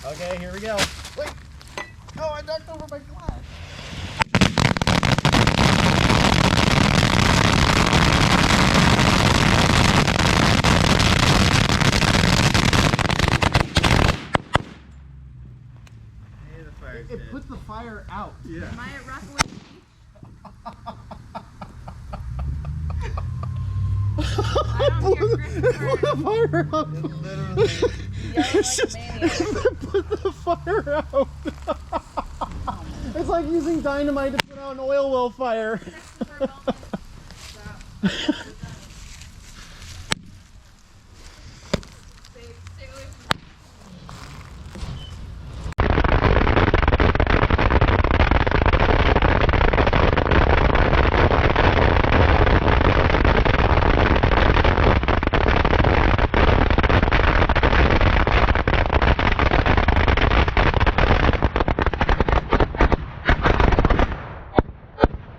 Okay, here we go. Wait. Oh, I knocked over my glass. Hey, the fire's It dead. put the fire out. Yeah. Am I at Rockaway? I don't hear Christopher. The fire out. It literally. It's just put the fire out. It's like using dynamite to put out an oil well fire. Christopher, don't stop.